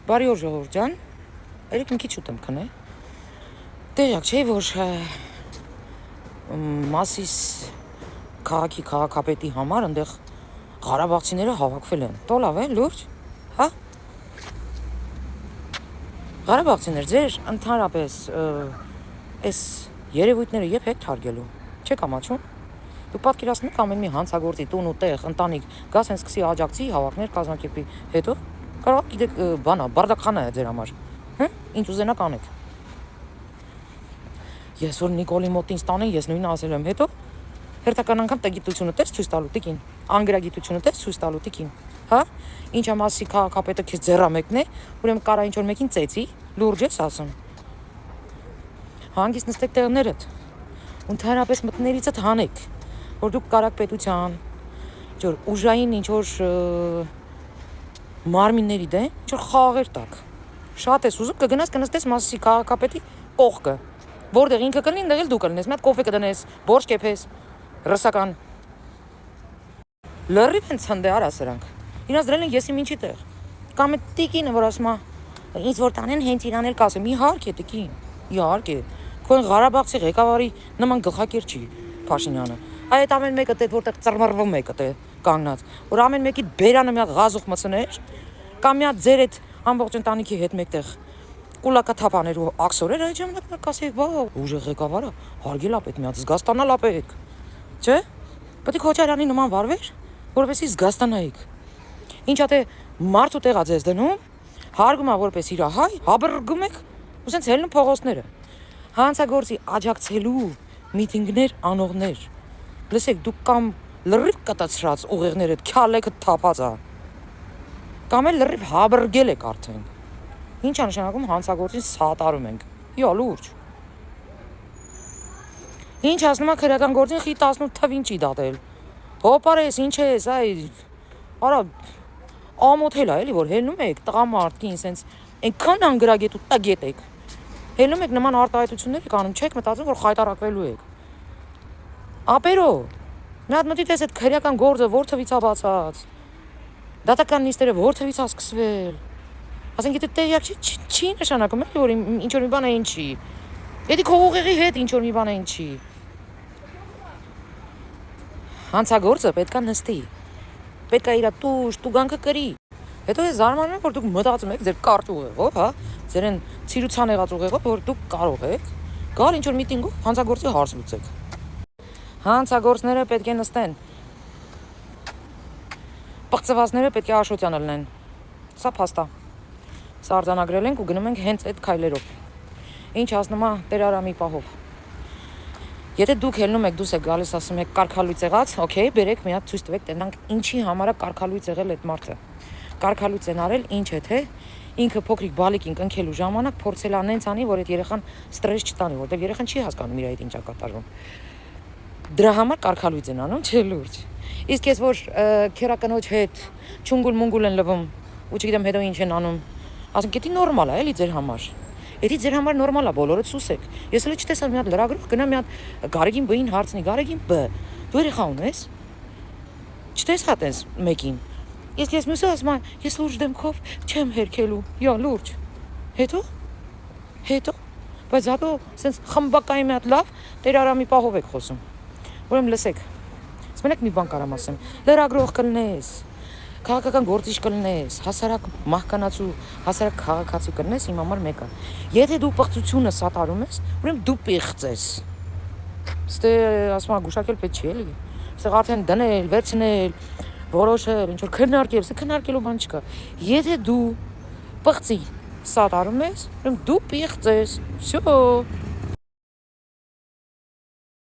Բարի օր ժողովուրդ ջան, երեք մի քիչ ուտեմ քնե։ Տեղյակ չէի, որ Մասիս քաղաքի քաղաքապետի համար այնտեղ Ղարաբաղցիները հավաքվել են։ Տոլավ է, լուրջ, հա? Ղարաբաղցիներ, ձեր ընդհանրապես այս երևույթները երբ եք թարգելու։ Չեք ամաչում։ Դու պատկերացնեք ամեն մի հանցագործի տուն ու տեղ, ընտանիք, գաս հենց սկսի աջակցի, հավաքներ կազմակերպի, հետո կարող գիտեք բանա, բարդակխանա է ձեր համար։ Հա? Ինչ ուզենաք անեք։ Ես որ Նիկոլի մոտ ինձ տանեն, ես նույնը ասել եմ, հետո հերթական անգամ տգիտությունը տես ցույց տալու տիկին, անգրագիտությունը տես ցույց տալու տիկին, հա? Ինչա Մասի քաղաքապետը քեզ ձեռամեկն է, ուրեմն կարա ինչ որ մեկին ծեծի, լուրջ ես ասում։ Հանգիստ նստեք տեղներդ։ Ընդհանրապես մտներիցդ հանեք, որ դուք կարաք պետության, ինչ որ ուժային ինչ որ մարմինների դե, ինչ որ խաղեր տակ։ Շատ ես ուզում կգնաս կնստես Մասի քաղաքապետի կողքը, որտեղ ինքը կլինի, այնտեղ էլ դու կլինես, մի հատ կոֆե կդնես, բորշ կեփես, ռսական։ Լրիվ են ցնդե արա սրանք։ Իրաց դրել են եսի ինչի տեղ։ Կամ է տիկինը, որ ասում է, ինձ որ տանեն հենց իրան էլ կասեմ, իհարկե տիկին, իհարկե։ Քո Ղարաբաղցի ղեկավարի նման գլխակեր չի Փաշինյանը։ Այդ ամեն մեկը դե որտեղ ծռմռվում եկը դե կանգնած, որ ամեն մեկի բերանը մի հատ ղազուխ մցներ, կամ մի հատ ձեր այդ ամբողջ ընտանիքի հետ մեկտեղ կուլակաթափաներ ու աքսորեր, այդ ժամանակ նա կասի, «Վա, ուժեղ ղեկավարը, հարգել ապետ մի հատ զգաստանալ ապետ»։ Չէ՞։ Պետք է Քոչարյանի նման վարվեր, որովհետեւ զգաստանայիք։ Ինչա թե մարդու տեղա ձեզ դնում, հարգում ա որպես իր հայ, հաբրգում եք, ու սենց հելնում փողոցները։ Հանցագործի աջակցելու միտինգներ, անողներ։ Լսեք, դուք կամ լրիվ կտացրած ուղեղներդ քյալեքը թափած ա։ Կամ էլ լրիվ հաբրգել եք արդեն։ Ինչ է նշանակում հանցագործին սատարում ենք։ Յո, լուրջ։ Ինչ ասնում ա քրեական գործին խի 18 թվին չի դատել։ Հոպարես, ինչ ես, այ արա ամոթել է էլի, որ հելնում եք տղամարդկին սենց այնքան անգրագետ ու տագետ եք։ Հելնում եք նման արտահայտություններ եք անում, չեք մտածում, որ խայտարակվելու եք։ Ապերո։ Մի հատ մտի տես այդ քրեական գործը որ թվից ա բացած։ Դատական նիստերը որ թվից ա սկսվել։ Ասենք եթե տեղյակ չի նշանակում էլի, որ ինչ որ մի բան է ինչի։ Եթե քո ուղեղի հետ ինչ որ մի բան է ինչի։ Հանցագործը պետքա նստի։ Պետքա իր տուգանքը կրի։ Հետո ես զարմանում եմ, որ դուք մտածում եք ձեր կարճ ուղեղով, հա, ձեր այն ցիրուցան եղած ուղեղով, որ դուք կարող եք գալ ինչ որ միտինգով հանցագործի հարց լուծեք։ Հանցագործները պետք է նստեն։ Պղծվածները պետք է Աշոտյանը լինեն։ Սա փաստա։ Սա արձանագրել ենք ու գնում ենք հենց այդ քայլերով։ Ինչ ասնում ա Տեր Արամի պահով։ Եթե դուք հելնում եք, դուս եք գալիս ասում եք կարգալույց եղած, օքեյ, բերեք մի հատ ցույց տվեք, տենանք ինչի համար է կարգալույց եղել այդ մարդը։ Կարգալույց են արել, ինչ է թե ինքը փոքրիկ բալիկին կնքելու ժամանակ փորձել ա նենց անի, որ այդ երեխան ստրես չտանի, որտեղ երեխան չի հասկանում իր այդ ինչա կատարվում։ Դրա համար կարգալույց են անում, չէ լուրջ։ Իսկ ես որ քերակնոջ հետ չունգուլ-մունգուլ են լվում, ու չգիտեմ հետո ինչ են անում, ասում գետի նորմալ է էլի ձեր համար։ Եթե ձեր համար նորմալ է, բոլորը սուսեք։ Ես էլ չտեսա մի հատ լրագրող գնա մի հատ Գարեգին B-ին հարցնի, Գարեգին B, դու երեխա ունես։ Չտեսա տես մեկին։ Ես մյուսը ասում եմ, ես լուրջ դեմքով չեմ հերքելու։ Յո, լուրջ։ Հետո։ Բայց հատո սենց խմբակայի մի հատ լավ Տեր Արամի պահով եք խոսում։ Ուրեմն լսեք։ Ասենք մի բան կարամ ասեմ։ Լրագրող կլնես։ Քաղաքական գործիչ կլնես, հասարակ մահկանացու, հասարակ քաղաքացի կլնես, իմ համար մեկը։ Եթե դու պղծությունը սատարում ես, ուրեմն դու պիղծ ես։ Ստե ասում եմ գուշակել պետք չի էլի։ Ստեղ արդեն դնել, վերցնել, որոշել, ինչ որ քննարկել, սա քննարկելու բան չկա։ Եթե դու պղծի սատարում ես, ուրեմն դու պիղծ ես։ Всё։